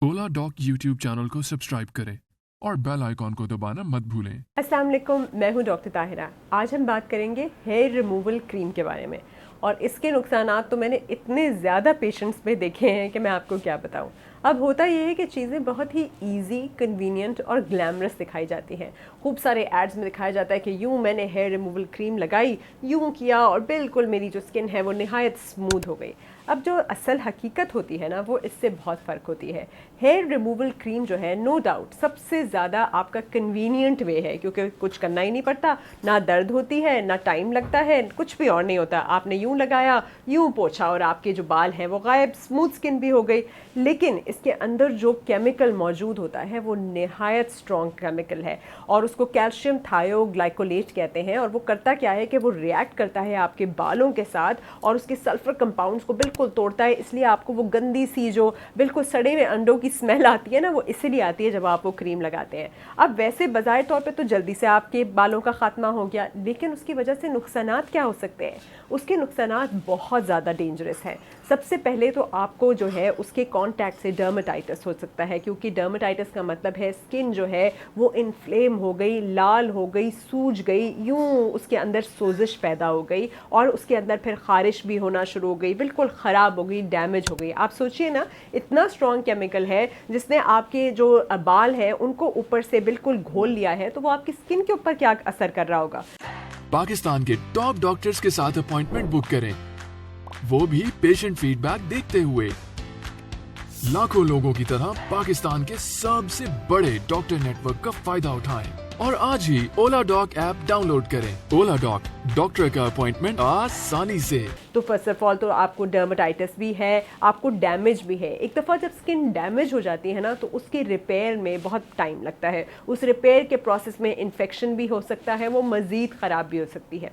ओला dock YouTube channel को subscribe करें और बेल आइकॉन को दबाना मत भूलें। अस्सलाम वालेकुम, मैं हूं डॉक्टर ताहिरा। आज हम बात करेंगे हेयर रिमूवल क्रीम के बारे में और इसके नुकसानात तो मैंने इतने ज़्यादा पेशेंट्स में देखे हैं कि मैं आपको क्या बताऊं। अब होता यह है कि चीज़ें बहुत ही इजी, कन्वीनियंट और ग्लैमरस दिखाई जाती हैं। खूब सारे एड्स में दिखाया जाता है कि यूँ मैंने हेयर रिमूवल क्रीम लगाई, यूँ किया और बिल्कुल मेरी जो स्किन है वो नहायत स्मूथ हो गई। अब जो असल हकीकत होती है ना, वो इससे बहुत फ़र्क होती है। हेयर रिमूवल क्रीम जो है, नो डाउट सबसे ज़्यादा आपका कन्वीनियंट वे है, क्योंकि कुछ करना ही नहीं पड़ता, ना दर्द होती है, ना टाइम लगता है, कुछ भी और नहीं होता। आपने यूँ लगाया, यूँ पोंछा और आपके जो बाल हैं वो गायब, स्मूथ स्किन भी हो गई। लेकिन इसके अंदर जो केमिकल मौजूद होता है वो नहायत स्ट्रॉन्ग केमिकल है और उसको कैल्शियम थायोग्लाइकोलेट कहते हैं। और वो करता क्या है कि वो रिएक्ट करता है आपके बालों के साथ और उसके सल्फर कंपाउंड्स को बिल्कुल तोड़ता है। इसलिए आपको वो गंदी सी जो बिल्कुल सड़े हुए अंडों की स्मेल आती है ना, वो इसीलिए आती है जब आप वो क्रीम लगाते हैं। अब वैसे बजाय तौर पे तो जल्दी से आपके बालों का खात्मा हो गया, लेकिन उसकी वजह से नुकसानात क्या हो सकते हैं? उसके नुकसानात बहुत ज़्यादा डेंजरस हैं। सबसे पहले तो आपको जो है उसके कांटेक्ट से डर्मेटाइटिस हो सकता है, क्योंकि डर्मेटाइटिस का मतलब है स्किन जो है वो इन्फ्लेम हो गई, लाल हो गई, सूज गई, यूँ उसके अंदर सोजिश पैदा हो गई और उसके अंदर फिर खारिश भी होना शुरू हो गई, बिल्कुल ख़राब हो गई, डैमेज हो गई। आप सोचिए ना, इतना स्ट्रॉन्ग केमिकल है जिसने आपके जो बाल हैं उनको ऊपर से बिल्कुल घोल लिया है, तो वो आपकी स्किन के ऊपर क्या असर कर रहा होगा। पाकिस्तान के टॉप डॉक्टर्स के साथ अपॉइंटमेंट बुक करें, वो भी पेशेंट फीडबैक देखते हुए। लाखों लोगों की तरह पाकिस्तान के सबसे बड़े डॉक्टर नेटवर्क का फायदा उठाएं और आज ही ओला डॉक ऐप डाउनलोड करें। ओला डॉक, डॉक्टर का अपॉइंटमेंट आसानी से। तो फर्स्ट ऑफ ऑल तो आपको डर्मेटाइटिस भी है, आपको डैमेज भी है। एक दफ़ा जब स्किन डैमेज हो जाती है ना, तो उसके रिपेयर में बहुत टाइम लगता है। उस रिपेयर के प्रोसेस में इन्फेक्शन भी हो सकता है, वो मज़ीद ख़राब भी हो सकती है।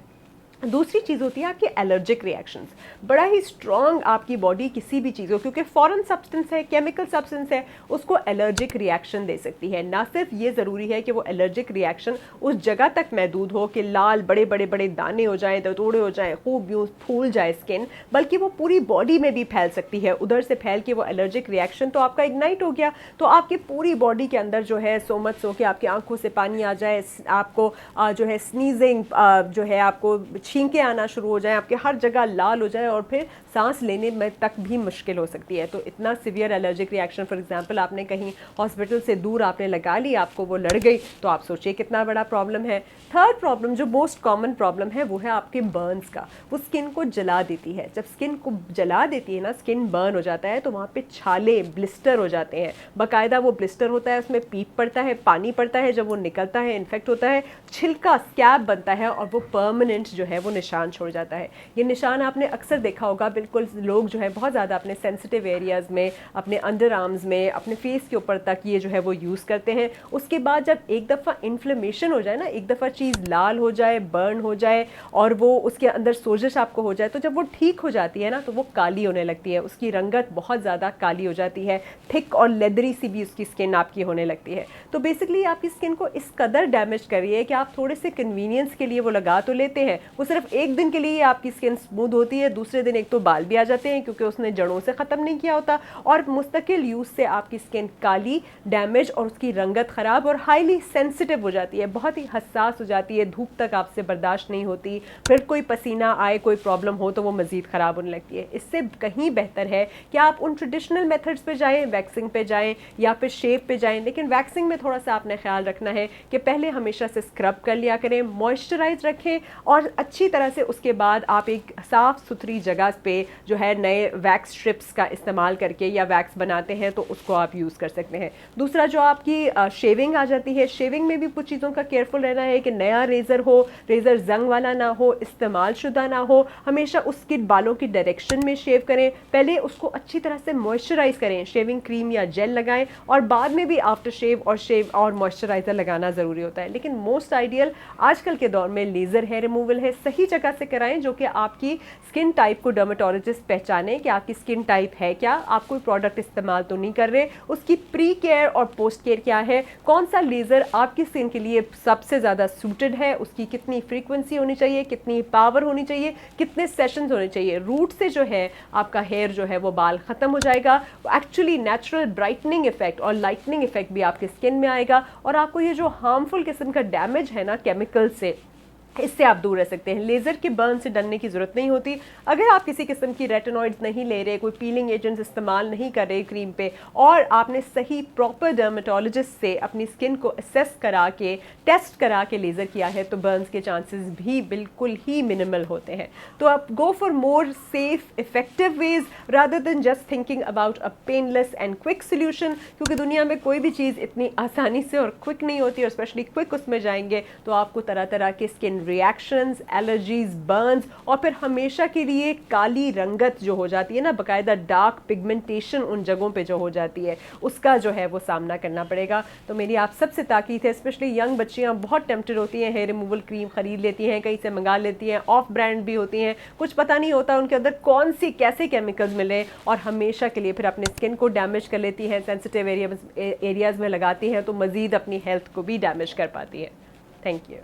दूसरी चीज़ होती है आपके एलर्जिक रिएक्शंस। बड़ा ही स्ट्रॉन्ग आपकी बॉडी किसी भी चीज़ को, क्योंकि फॉरेन सब्सटेंस है, केमिकल सब्सटेंस है, उसको एलर्जिक रिएक्शन दे सकती है। ना सिर्फ ये ज़रूरी है कि वो एलर्जिक रिएक्शन उस जगह तक महदूद हो कि लाल बड़े बड़े बड़े दाने हो जाएं, दतोड़े हो जाएं, खूब यूँ फूल जाए स्किन, बल्कि वो पूरी बॉडी में भी फैल सकती है। उधर से फैल के वो एलर्जिक रिएक्शन तो आपका इग्नाइट हो गया, तो आपकी पूरी बॉडी के अंदर जो है सो मच सो कि आपकी आंखों से पानी आ जाए, आपको जो है स्नीजिंग जो है, आपको छींके आना शुरू हो जाए, आपके हर जगह लाल हो जाए और फिर सांस लेने में तक भी मुश्किल हो सकती है। तो इतना severe allergic reaction, for example आपने कहीं हॉस्पिटल से दूर आपने लगा ली, आपको वो लड़ गई, तो आप सोचिए कितना बड़ा प्रॉब्लम है। थर्ड प्रॉब्लम, जो मोस्ट कॉमन प्रॉब्लम है, वो है आपके बर्न्स का। वो स्किन को जला देती है। जब स्किन को जला देती है ना, स्किन बर्न हो जाता है, तो वहाँ पे छाले, ब्लिस्टर हो जाते हैं। बाकायदा वो ब्लिस्टर होता है, उसमें पीप पड़ता है, पानी पड़ता है, जब वो निकलता है, इन्फेक्ट होता है, छिलका स्कैब बनता है और वो परमानेंट जो है वो निशान छोड़ जाता है। ये निशान आपने अक्सर देखा होगा, बिल्कुल लोग जो है बहुत ज़्यादा अपने सेंसिटिव एरियाज़ में, अपने अंडर आर्म्स में, अपने फेस के ऊपर तक ये जो है वो यूज़ करते हैं। उसके बाद जब एक दफ़ा इन्फ्लेमेशन हो जाए ना, एक दफ़ा चीज़ लाल हो जाए, बर्न हो जाए और वो उसके अंदर सोजिश आपको हो जाए, तो जब वो ठीक हो जाती है ना, तो वो काली होने लगती है, उसकी रंगत बहुत ज़्यादा काली हो जाती है, थिक और लेदरी सी भी उसकी स्किन आपकी होने लगती है। तो बेसिकली आपकी स्किन को इस कदर डैमेज कर रही है कि आप थोड़े से कन्वीनियंस के लिए वो लगा तो लेते हैं, वो सिर्फ एक दिन के लिए आपकी स्किन स्मूथ होती है, दूसरे दिन एक तो बाल भी आ जाते हैं क्योंकि उसने जड़ों से ख़त्म नहीं किया होता, और मुस्तकिल यूज़ से आपकी स्किन काली, डैमेज और उसकी रंगत ख़राब और हाईली सेंसिटिव हो जाती है, बहुत ही हसास हो जाती है, धूप तक आपसे बर्दाश्त नहीं होती, फिर कोई पसीना आए, कोई प्रॉब्लम हो तो वो मज़ीद ख़राब होने लगती है। इससे कहीं बेहतर है कि आप उन ट्रेडिशनल मेथड्स पे जाएँ, वैक्सिंग पे जाएँ या फिर शेव पे जाएँ। लेकिन वैक्सिंग में थोड़ा सा आपने ख्याल रखना है कि पहले हमेशा से स्क्रब कर लिया करें, मॉइस्चराइज रखें और अच्छी तरह से उसके बाद आप एक साफ़ सुथरी जगह पे जो है नए वैक्स स्ट्रिप्स का इस्तेमाल करके या वैक्स बनाते हैं तो उसको आप यूज़ कर सकते हैं। दूसरा, जो आपकी शेविंग आ जाती है, शेविंग में भी कुछ चीज़ों का केयरफुल रहना है कि नया रेज़र हो, रेज़र जंग वाला ना हो, इस्तेमाल शुदा ना हो, हमेशा उसके बालों की डायरेक्शन में शेव करें, पहले उसको अच्छी तरह से मॉइस्चराइज करें, शेविंग क्रीम या जेल लगाएं और बाद में भी आफ्टर शेव और मॉइस्चराइज़र लगाना ज़रूरी होता है। लेकिन मोस्ट आइडियल आजकल के दौर में लेज़र हेयर रिमूवल है। सही जगह से कराएं जो कि आपकी स्किन टाइप को डर्मेटोलॉजिस्ट पहचाने कि आपकी स्किन टाइप है क्या, आप कोई प्रोडक्ट इस्तेमाल तो नहीं कर रहे, उसकी प्री केयर और पोस्ट केयर क्या है, कौन सा लेज़र आपकी स्किन के लिए सबसे ज़्यादा सूटेड है, उसकी कितनी फ्रीक्वेंसी होनी चाहिए, कितनी पावर होनी चाहिए, कितने सेशंस होने चाहिए। रूट से जो है आपका हेयर जो है वो बाल ख़त्म हो जाएगा, एक्चुअली नेचुरल ब्राइटनिंग इफेक्ट और लाइटनिंग इफेक्ट भी आपके स्किन में आएगा और आपको ये जो हार्मफुल किस्म का डैमेज है ना केमिकल से, इससे आप दूर रह सकते हैं। लेज़र के बर्न से डरने की ज़रूरत नहीं होती। अगर आप किसी किस्म की रेटिनॉइड्स नहीं ले रहे, कोई पीलिंग एजेंट्स इस्तेमाल नहीं कर रहे क्रीम पे, और आपने सही प्रॉपर डर्मेटोलॉजिस्ट से अपनी स्किन को असेस करा के टेस्ट करा के लेज़र किया है तो बर्न्स के चांसेस भी बिल्कुल ही मिनिमल होते हैं। तो आप go for more safe effective ways rather than just thinking about a painless and quick solution, क्योंकि दुनिया में कोई भी चीज़ इतनी आसानी से और क्विक नहीं होती, और स्पेशली क्विक उसमें जाएंगे तो आपको तरह तरह के स्किन रिएक्शंस, एलर्जीज, बर्न्स और फिर हमेशा के लिए काली रंगत जो हो जाती है ना, बाकायदा डार्क पिगमेंटेशन उन जगहों पे जो हो जाती है, उसका जो है वो सामना करना पड़ेगा। तो मेरी आप सबसे ताकीद है, स्पेशली यंग बच्चियां बहुत टेम्प्टेड होती हैं, हेयर रिमूवल क्रीम खरीद लेती हैं, कहीं से मंगा लेती हैं, ऑफ ब्रांड भी होती हैं, कुछ पता नहीं होता उनके अंदर कौन सी कैसे केमिकल्स मिले, और हमेशा के लिए फिर अपने स्किन को डैमेज कर लेती हैं, सेंसिटिव एरियाज में लगाती हैं तो मज़ीद अपनी हेल्थ को भी डैमेज कर पाती है। Thank you.